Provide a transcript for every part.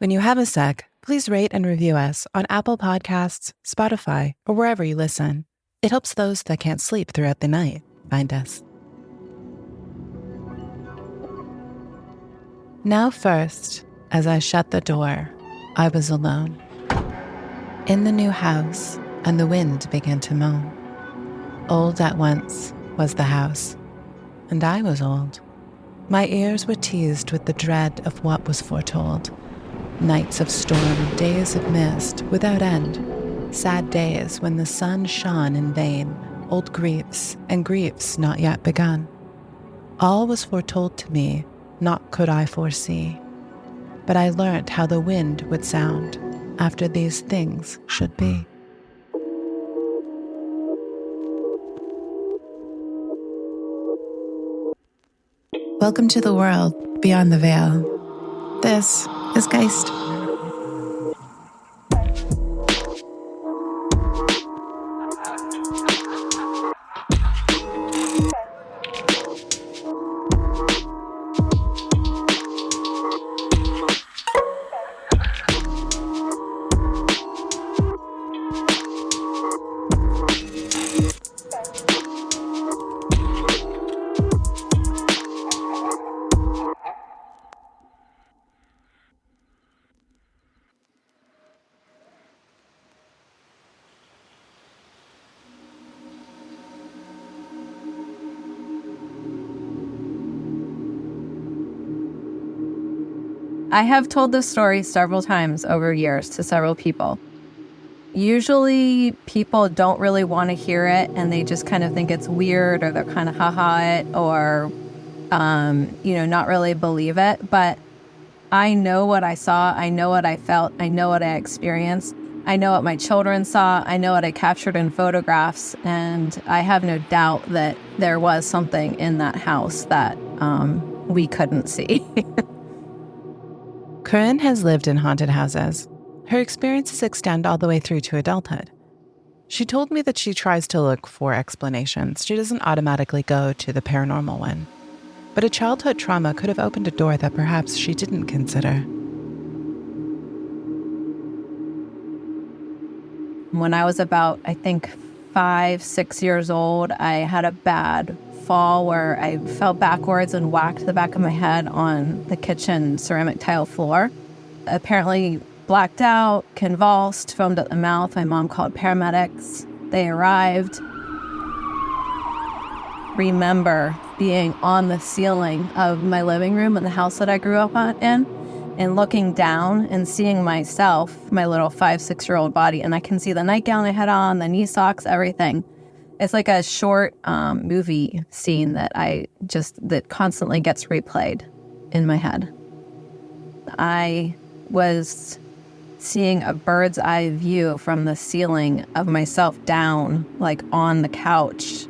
When you have a sec, please rate and review us on Apple Podcasts, Spotify, or wherever you listen. It helps those that can't sleep throughout the night find us. Now first, as I shut the door, I was alone. In the new house, and the wind began to moan. Old at once was the house, and I was old. My ears were teased with the dread of what was foretold. Nights of storm, days of mist, without end. Sad days when the sun shone in vain, old griefs and griefs not yet begun. All was foretold to me, naught could I foresee. But I learnt how the wind would sound after these things should be. Welcome to the world beyond the veil. This is Geist. I have told this story several times over years to several people. Usually people don't really want to hear it and they just kind of think it's weird or they're kind of ha-ha it or, not really believe it. But I know what I saw. I know what I felt. I know what I experienced. I know what my children saw. I know what I captured in photographs. And I have no doubt that there was something in that house that we couldn't see. Corinne has lived in haunted houses. Her experiences extend all the way through to adulthood. She told me that she tries to look for explanations. She doesn't automatically go to the paranormal one. But a childhood trauma could have opened a door that perhaps she didn't consider. When I was about, 5-6 years old, I had a bad fall where I fell backwards and whacked the back of my head on the kitchen ceramic tile floor. Apparently blacked out, convulsed, foamed at the mouth. My mom called paramedics. They arrived. Remember being on the ceiling of my living room in the house that I grew up in and looking down and seeing myself, my little 5-6-year-old body. And I can see the nightgown I had on, the knee socks, everything. It's like a short movie scene that that constantly gets replayed in my head. I was seeing a bird's eye view from the ceiling of myself down, like on the couch,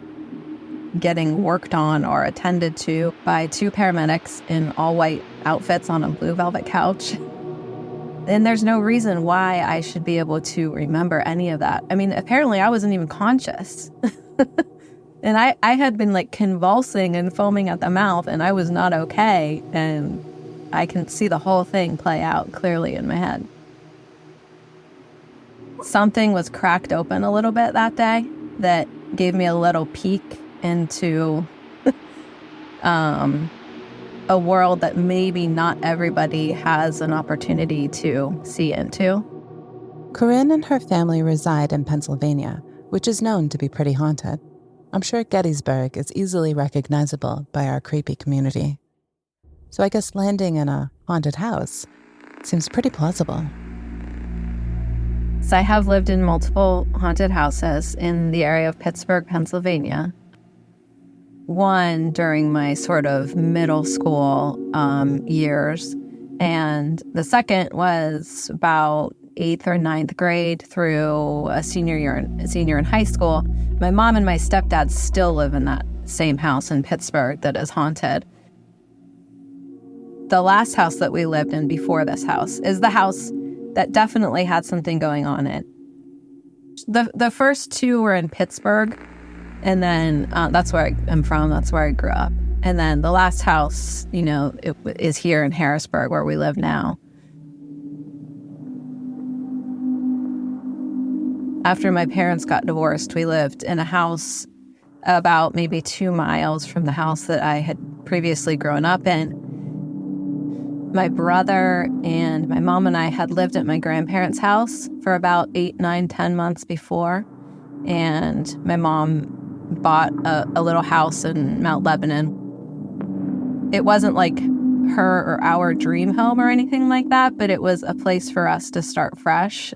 getting worked on or attended to by 2 paramedics in all white outfits on a blue velvet couch. And there's no reason why I should be able to remember any of that. I mean, apparently I wasn't even conscious. And I had been like convulsing and foaming at the mouth and I was not okay. And I can see the whole thing play out clearly in my head. Something was cracked open a little bit that day that gave me a little peek into a world that maybe not everybody has an opportunity to see into. Corinne and her family reside in Pennsylvania, which is known to be pretty haunted. I'm sure Gettysburg is easily recognizable by our creepy community. So I guess landing in a haunted house seems pretty plausible. So I have lived in multiple haunted houses in the area of Pittsburgh, Pennsylvania. One during my sort of middle school years, and the second was about 8th or 9th grade through a senior year in high school. My mom and my stepdad still live in that same house in Pittsburgh that is haunted. The last house that we lived in before this house is the house that definitely had something going on in it. The first 2 were in Pittsburgh, and then that's where I'm from. That's where I grew up. And then the last house, it is here in Harrisburg, where we live now. After my parents got divorced, we lived in a house about maybe 2 miles from the house that I had previously grown up in. My brother and my mom and I had lived at my grandparents' house for about 8, 9, 10 months before. And my mom bought a little house in Mount Lebanon. It wasn't like her or our dream home or anything like that, but it was a place for us to start fresh.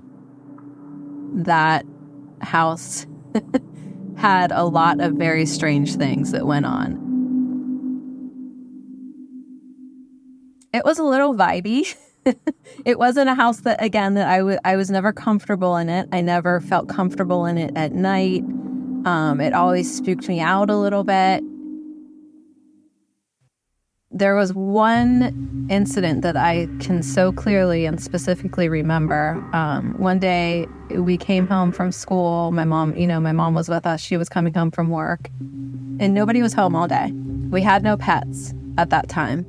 That house had a lot of very strange things that went on. It was a little vibey. It wasn't a house that, again, that I was never comfortable in it. I never felt comfortable in it at night. It always spooked me out a little bit. There was one incident that I can so clearly and specifically remember. One day we came home from school. My mom was with us. She was coming home from work and nobody was home all day. We had no pets at that time.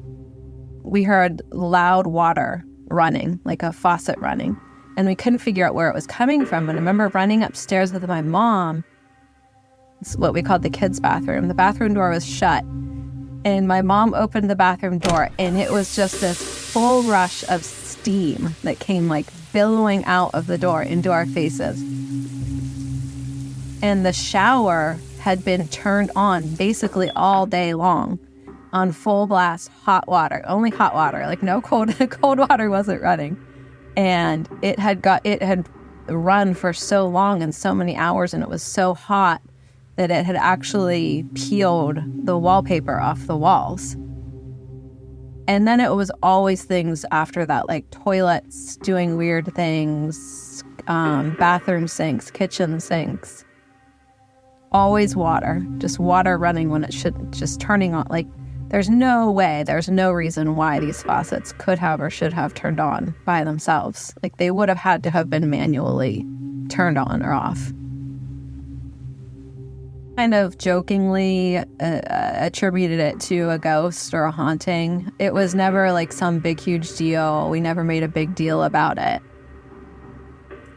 We heard loud water running, like a faucet running, and we couldn't figure out where it was coming from. And I remember running upstairs with my mom. It's what we called the kids' bathroom. The bathroom door was shut. And my mom opened the bathroom door, and it was just this full rush of steam that came like billowing out of the door into our faces. And the shower had been turned on basically all day long on full blast hot water, only hot water, like no cold water wasn't running. And it had run for so long and so many hours, and it was so hot that it had actually peeled the wallpaper off the walls. And then it was always things after that, like toilets doing weird things, bathroom sinks, kitchen sinks. Always water, just water running when it should, just turning on. Like, there's no reason why these faucets could have or should have turned on by themselves. Like, they would have had to have been manually turned on or off. Kind of jokingly attributed it to a ghost or a haunting. It was never like some big, huge deal. We never made a big deal about it.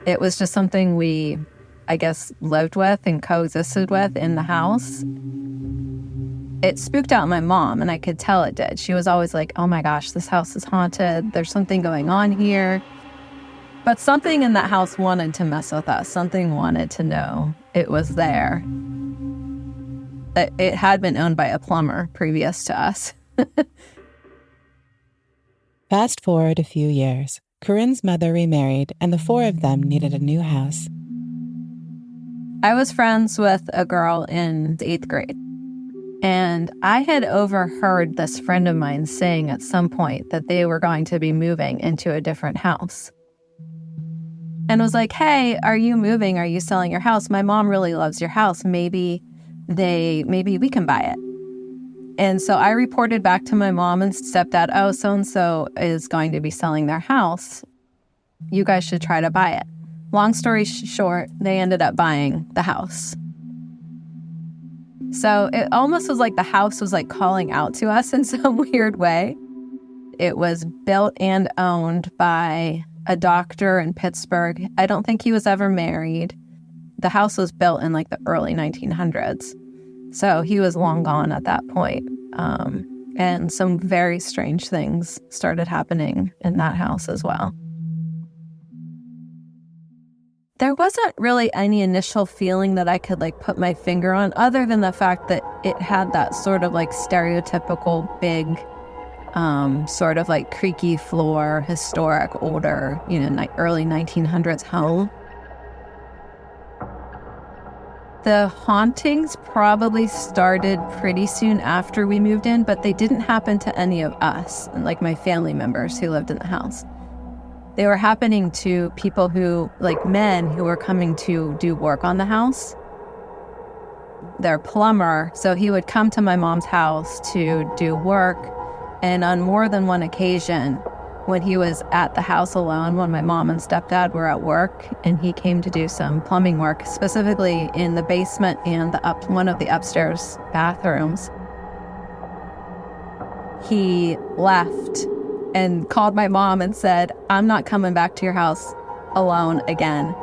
It was just something we, I guess, lived with and coexisted with in the house. It spooked out my mom, and I could tell it did. She was always like, oh my gosh, this house is haunted. There's something going on here. But something in that house wanted to mess with us. Something wanted to know it was there. It had been owned by a plumber previous to us. Fast forward a few years. Corinne's mother remarried, and the 4 of them needed a new house. I was friends with a girl in the 8th grade. And I had overheard this friend of mine saying at some point that they were going to be moving into a different house. And was like, hey, are you moving? Are you selling your house? My mom really loves your house. Maybe we can buy it. And so I reported back to my mom and stepdad, oh, so-and-so is going to be selling their house. You guys should try to buy it. Long story short, they ended up buying the house. So it almost was like the house was like calling out to us in some weird way. It was built and owned by a doctor in Pittsburgh. I don't think he was ever married. The house was built in like the early 1900s. So he was long gone at that point. And some very strange things started happening in that house as well. There wasn't really any initial feeling that I could like put my finger on, other than the fact that it had that sort of like stereotypical big, sort of like creaky floor, historic, older, early 1900s home. The hauntings probably started pretty soon after we moved in, but they didn't happen to any of us, like my family members who lived in the house. They were happening to people who, like men who were coming to do work on the house. Their plumber, so he would come to my mom's house to do work. And on more than one occasion, when he was at the house alone, when my mom and stepdad were at work, and he came to do some plumbing work, specifically in the basement and one of the upstairs bathrooms, he left and called my mom and said, I'm not coming back to your house alone again.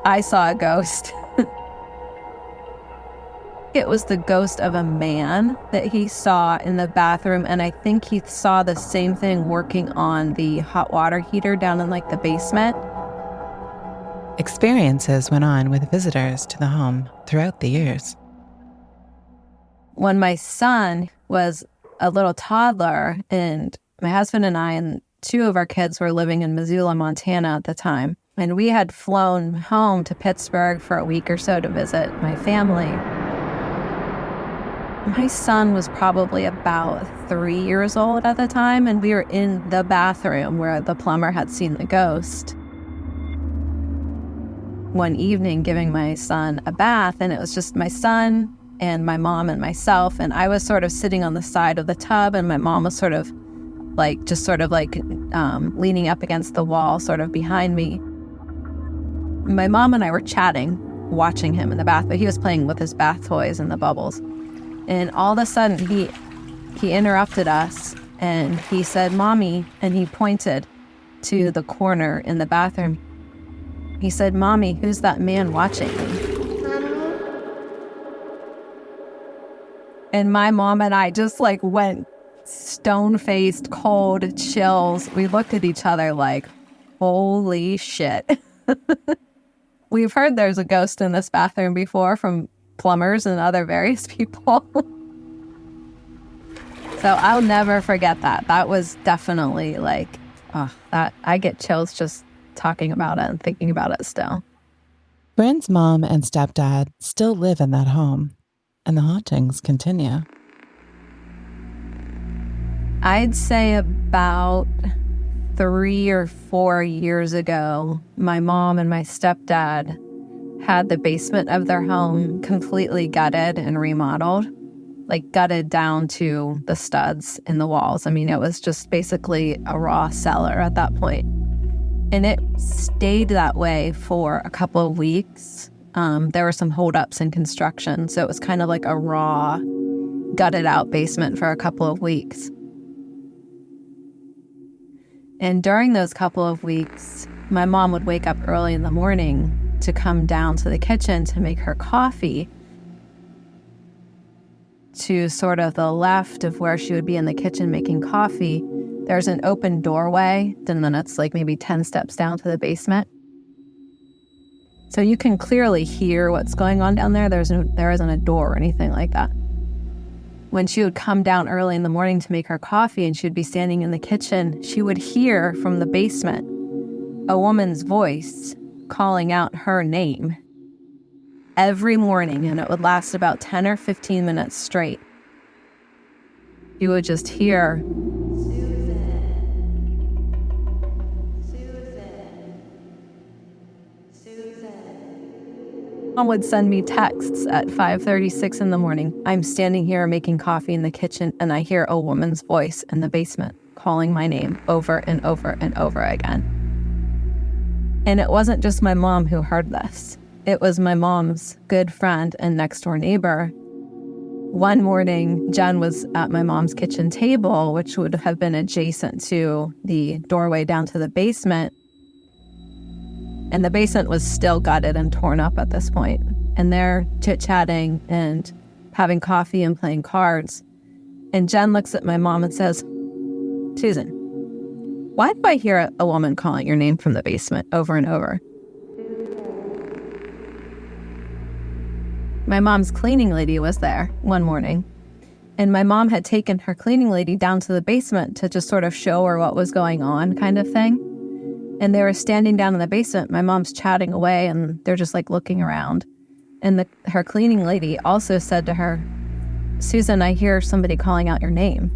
I saw a ghost. It was the ghost of a man that he saw in the bathroom, and I think he saw the same thing working on the hot water heater down in like the basement. Experiences went on with visitors to the home throughout the years. When my son was a little toddler, and my husband and I and two of our kids were living in Missoula, Montana at the time, and we had flown home to Pittsburgh for a week or so to visit my family. My son was probably about 3 years old at the time, and we were in the bathroom where the plumber had seen the ghost one evening giving my son a bath, and it was just my son and my mom and myself, and I was sort of sitting on the side of the tub, and my mom was sort of like leaning up against the wall sort of behind me. My mom and I were chatting, watching him in the bath, but he was playing with his bath toys and the bubbles. And all of a sudden, he interrupted us, and he said, "Mommy," and he pointed to the corner in the bathroom. He said, "Mommy, who's that man watching me?" Mommy. And my mom and I just like went stone-faced, cold, chills. We looked at each other like, holy shit. We've heard there's a ghost in this bathroom before from plumbers and other various people. So I'll never forget that. That was definitely like, that I get chills just talking about it and thinking about it still. Corinne's mom and stepdad still live in that home, and the hauntings continue. I'd say about 3 or 4 years ago, my mom and my stepdad had the basement of their home completely gutted and remodeled, like gutted down to the studs in the walls. I mean, it was just basically a raw cellar at that point. And it stayed that way for a couple of weeks. There were some holdups in construction, so it was kind of like a raw, gutted out basement for a couple of weeks. And during those couple of weeks, my mom would wake up early in the morning to come down to the kitchen to make her coffee. To sort of the left of where she would be in the kitchen making coffee, there's an open doorway, and then it's like maybe 10 steps down to the basement. So you can clearly hear what's going on down there. There isn't a door or anything like that. When she would come down early in the morning to make her coffee and she would be standing in the kitchen, she would hear from the basement a woman's voice calling out her name every morning, and it would last about 10 or 15 minutes straight. You would just hear, Mom would send me texts at 5:36 in the morning. I'm standing here making coffee in the kitchen, and I hear a woman's voice in the basement calling my name over and over and over again. And it wasn't just my mom who heard this. It was my mom's good friend and next door neighbor. One morning, Jen was at my mom's kitchen table, which would have been adjacent to the doorway down to the basement. And the basement was still gutted and torn up at this point. And they're chit-chatting and having coffee and playing cards. And Jen looks at my mom and says, "Susan, why do I hear a woman calling your name from the basement over and over?" My mom's cleaning lady was there one morning. And my mom had taken her cleaning lady down to the basement to just sort of show her what was going on kind of thing. And they were standing down in the basement. My mom's chatting away, and they're just like looking around. And her cleaning lady also said to her, "Susan, I hear somebody calling out your name."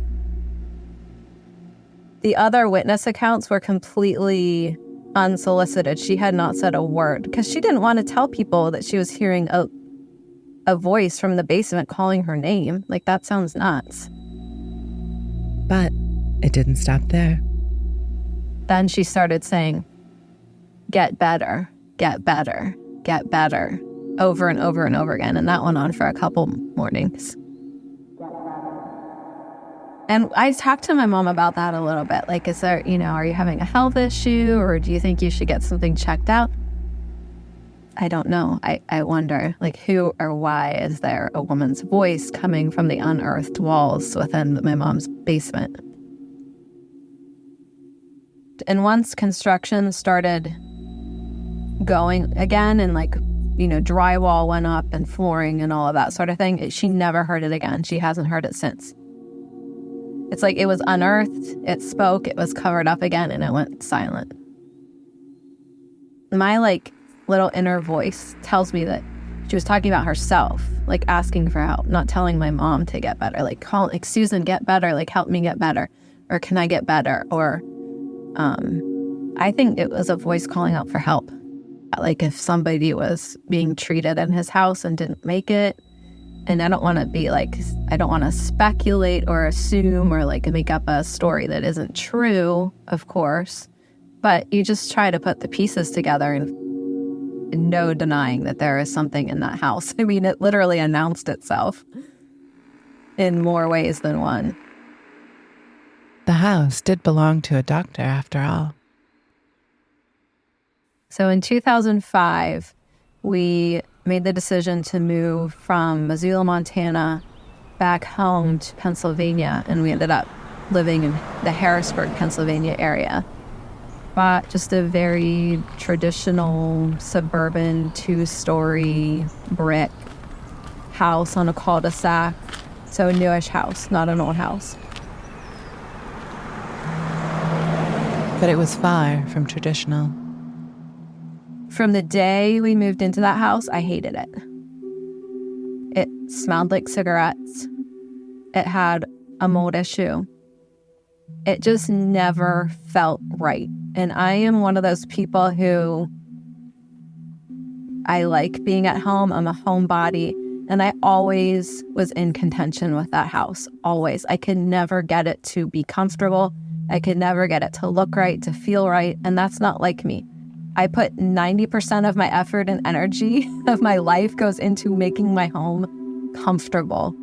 The other witness accounts were completely unsolicited. She had not said a word because she didn't want to tell people that she was hearing a voice from the basement calling her name. Like, that sounds nuts. But it didn't stop there. Then she started saying, "Get better, get better, get better," over and over and over again. And that went on for a couple mornings. And I talked to my mom about that a little bit. Like, is there, are you having a health issue, or do you think you should get something checked out? I don't know. I wonder, like, who or why is there a woman's voice coming from the unearthed walls within my mom's basement? And once construction started going again and, like, you know, drywall went up and flooring and all of that sort of thing, she never heard it again. She hasn't heard it since. It's like it was unearthed, it spoke, it was covered up again, and it went silent. My, like, little inner voice tells me that she was talking about herself, like asking for help, not telling my mom to get better, like, Susan, get better, like, help me get better, or can I get better, or I think it was a voice calling out for help. Like, if somebody was being treated in his house and didn't make it, and I don't want to be like, I don't want to speculate or assume or, like, make up a story that isn't true, of course, but you just try to put the pieces together and no denying that there is something in that house. I mean, it literally announced itself in more ways than one. The house did belong to a doctor, after all. So in 2005, we made the decision to move from Missoula, Montana, back home to Pennsylvania, and we ended up living in the Harrisburg, Pennsylvania area. Bought just a very traditional suburban 2-story brick house on a cul-de-sac. So a newish house, not an old house. But it was far from traditional. From the day we moved into that house, I hated it. It smelled like cigarettes. It had a mold issue. It just never felt right. And I am one of those people who, I like being at home. I'm a homebody. And I always was in contention with that house. Always. I could never get it to be comfortable. I could never get it to look right, to feel right. And that's not like me. I put 90% of my effort and energy of my life goes into making my home comfortable.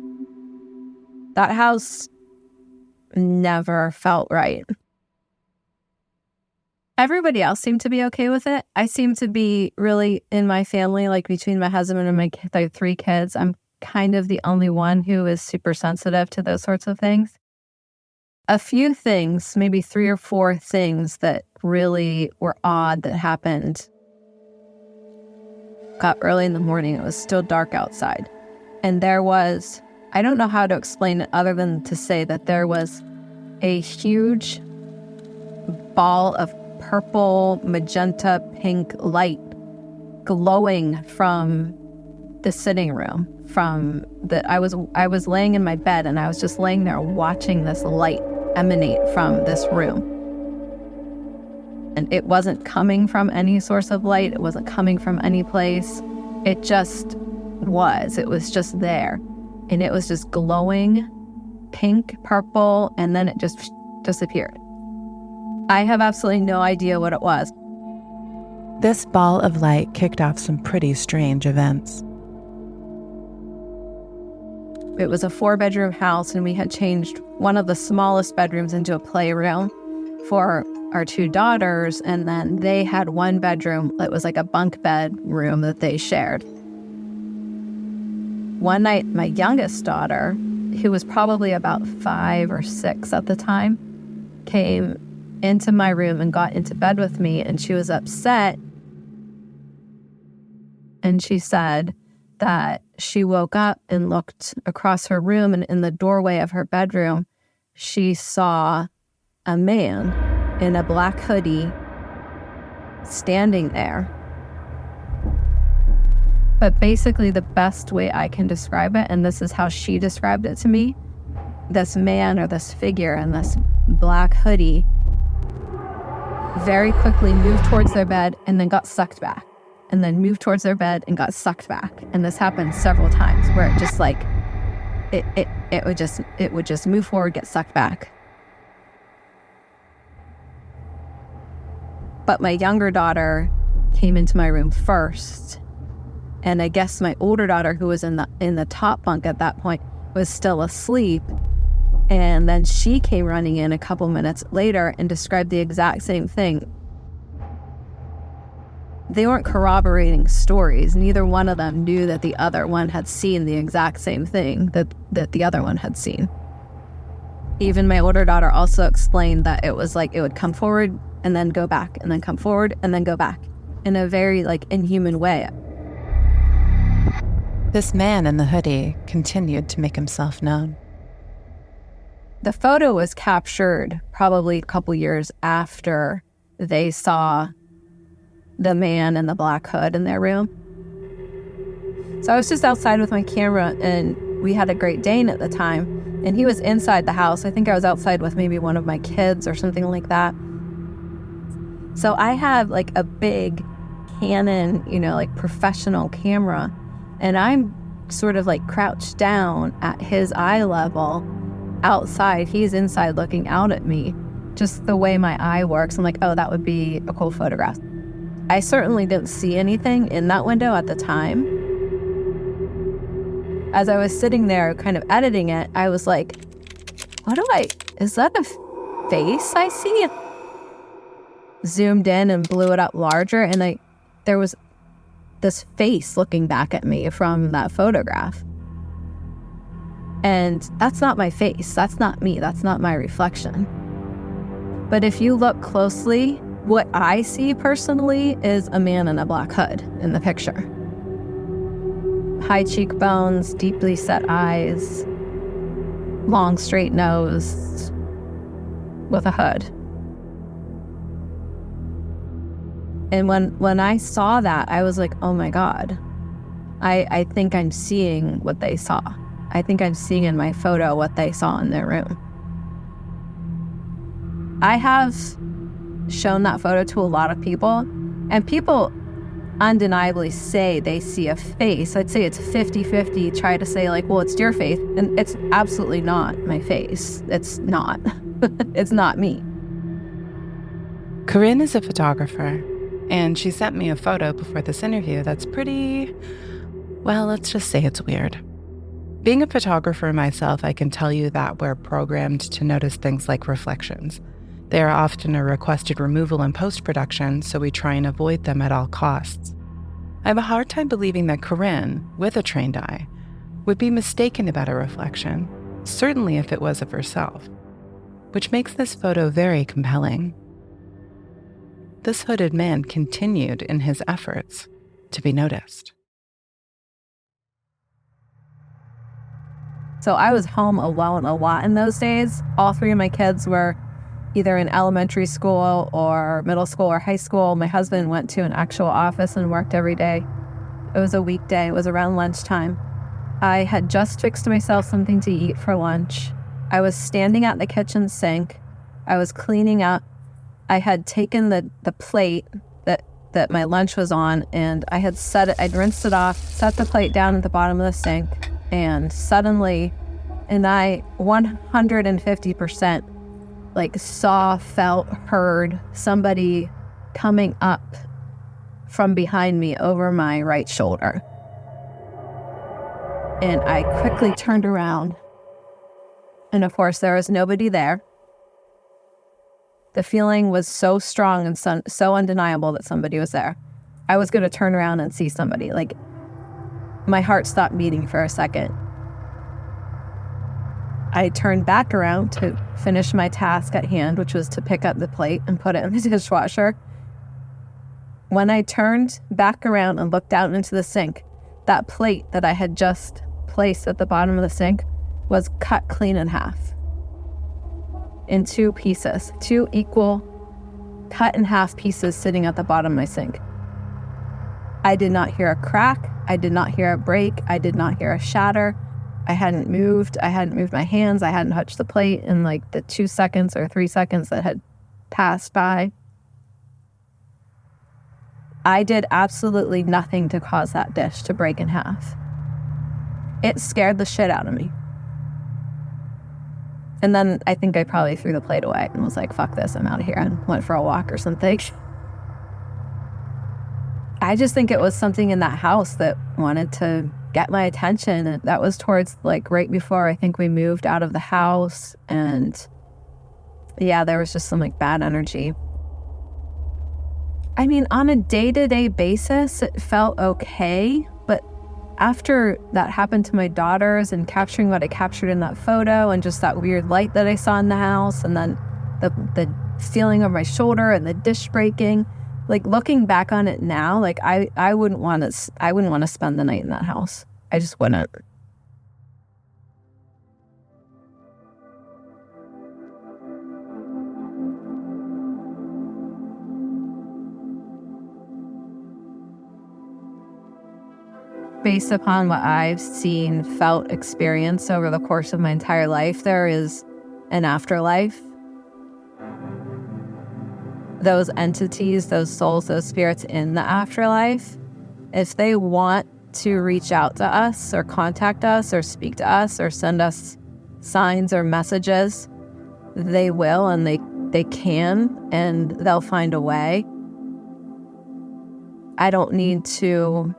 That house never felt right. Everybody else seemed to be okay with it. I seem to be really, in my family, like between my husband and my 3 kids, I'm kind of the only one who is super sensitive to those sorts of things. A few things, maybe 3 or 4 things that really were odd that happened. Got early in the morning. It was still dark outside. And there was, I don't know how to explain it other than to say that there was a huge ball of purple, magenta, pink light glowing from the sitting room. I was laying in my bed, and I was just laying there watching this light emanate from this room. And it wasn't coming from any source of light. It wasn't coming from any place. It just was. It was just there. And it was just glowing pink, purple, and then it just disappeared. I have absolutely no idea what it was. This ball of light kicked off some pretty strange events. It was a 4-bedroom house, and we had changed one of the smallest bedrooms into a playroom for our 2 daughters, and then they had 1 bedroom that was like a bunk bed room that they shared. One night, my youngest daughter, who was probably about 5 or 6 at the time, came into my room and got into bed with me, and she was upset. And she said that she woke up and looked across her room, and in the doorway of her bedroom, she saw a man in a black hoodie standing there. But basically the best way I can describe it, and this is how she described it to me, this man or this figure in this black hoodie very quickly moved towards their bed and then got sucked back, and then moved towards their bed and got sucked back. And this happened several times where it just like, it would just move forward, get sucked back. But my younger daughter came into my room first. And I guess my older daughter, who was in the top bunk at that point, was still asleep. And then she came running in a couple minutes later and described the exact same thing. they weren't corroborating stories. Neither one of them knew that the other one had seen the exact same thing that the other one had seen. Even my older daughter also explained that it was like it would come forward and then go back and then come forward and then go back in a very like inhuman way. This man in the hoodie continued to make himself known. The photo was captured probably a couple years after they saw the man in the black hood in their room. So I was just outside with my camera, and we had a Great Dane at the time, and he was inside the house. I think I was outside with maybe one of my kids or something like that. So I have like a big Canon, like professional camera, and I'm sort of like crouched down at his eye level outside. He's inside looking out at me. Just the way my eye works, I'm like, oh, that would be a cool photograph. I certainly didn't see anything in that window at the time. As I was sitting there kind of editing it, I was like, is that a face I see? Zoomed in and blew it up larger, and there was this face looking back at me from that photograph. And that's not my face. That's not me. That's not my reflection. But if you look closely, what I see personally is a man in a black hood in the picture. High cheekbones, deeply set eyes, long straight nose with a hood. And when I saw that, I was like, oh my God, I think I'm seeing what they saw. I think I'm seeing in my photo what they saw in their room. I have shown that photo to a lot of people, and people undeniably say they see a face. I'd say it's 50-50, try to say like, well, it's your face, and it's absolutely not my face. It's not. It's not me. Corinne is a photographer, and she sent me a photo before this interview that's pretty, well, let's just say it's weird. Being a photographer myself, I can tell you that we're programmed to notice things like reflections. They are often a requested removal in post-production, so we try and avoid them at all costs. I have a hard time believing that Corinne, with a trained eye, would be mistaken about a reflection, certainly if it was of herself, which makes this photo very compelling. This hooded man continued in his efforts to be noticed. So I was home alone a lot in those days. All three of my kids were either in elementary school or middle school or high school. My husband went to an actual office and worked every day. It was a weekday. It was around lunchtime. I had just fixed myself something to eat for lunch. I was standing at the kitchen sink. I was cleaning up. I had taken the plate that my lunch was on, and I had set it, I'd rinsed it off, set the plate down at the bottom of the sink, and suddenly, and I 150% like saw, felt, heard somebody coming up from behind me over my right shoulder. And I quickly turned around, and of course there was nobody there. The feeling was so strong and so undeniable that somebody was there. I was going to turn around and see somebody. Like, my heart stopped beating for a second. I turned back around to finish my task at hand, which was to pick up the plate and put it in the dishwasher. When I turned back around and looked out into the sink, that plate that I had just placed at the bottom of the sink was cut clean in half. In two pieces, two equal cut in half pieces sitting at the bottom of my sink. I did not hear a crack. I did not hear a break. I did not hear a shatter. I hadn't moved. I hadn't moved my hands. I hadn't touched the plate in like the 2 seconds or 3 seconds that had passed by. I did absolutely nothing to cause that dish to break in half. It scared the shit out of me. And then I think I probably threw the plate away and was like, fuck this, I'm out of here, and went for a walk or something. I just think it was something in that house that wanted to get my attention. And that was towards like right before I think we moved out of the house. And yeah, there was just some like bad energy. I mean, on a day-to-day basis, it felt okay. But after that happened to my daughters and capturing what I captured in that photo and just that weird light that I saw in the house and then the feeling of my shoulder and the dish breaking, like looking back on it now, like I wouldn't want to spend the night in that house. I just wouldn't. Based upon what I've seen, felt, experienced over the course of my entire life, there is an afterlife. Those entities, those souls, those spirits in the afterlife, if they want to reach out to us or contact us or speak to us or send us signs or messages, they will, and they can, and they'll find a way. I don't need to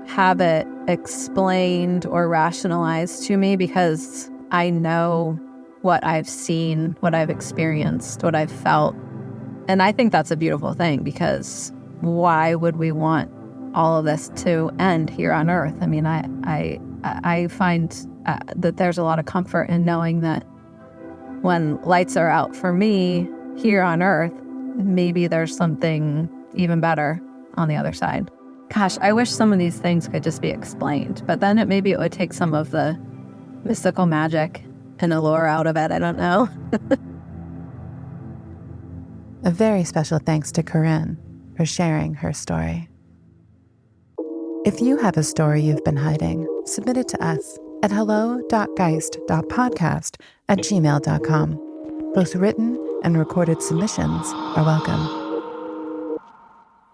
have it explained or rationalized to me because I know what I've seen, what I've experienced, what I've felt. And I think that's a beautiful thing, because why would we want all of this to end here on Earth? I mean, I find that there's a lot of comfort in knowing that when lights are out for me here on Earth, maybe there's something even better on the other side. Gosh, I wish some of these things could just be explained, but then maybe it would take some of the mystical magic and allure out of it. I don't know. A very special thanks to Corinne for sharing her story. If you have a story you've been hiding, submit it to us at hello.geist.podcast@gmail.com. Both written and recorded submissions are welcome.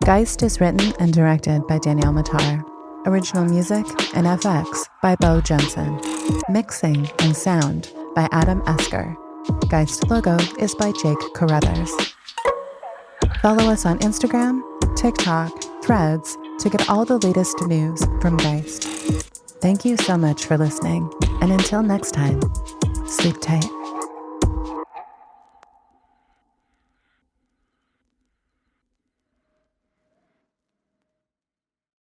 Geist is written and directed by Danielle Matar. Original music and FX by Beau Jensen. Mixing and sound by Adam Esker. Geist logo is by Jake Carruthers. Follow us on Instagram, TikTok, Threads to get all the latest news from Geist. Thank you so much for listening, and until next time, sleep tight.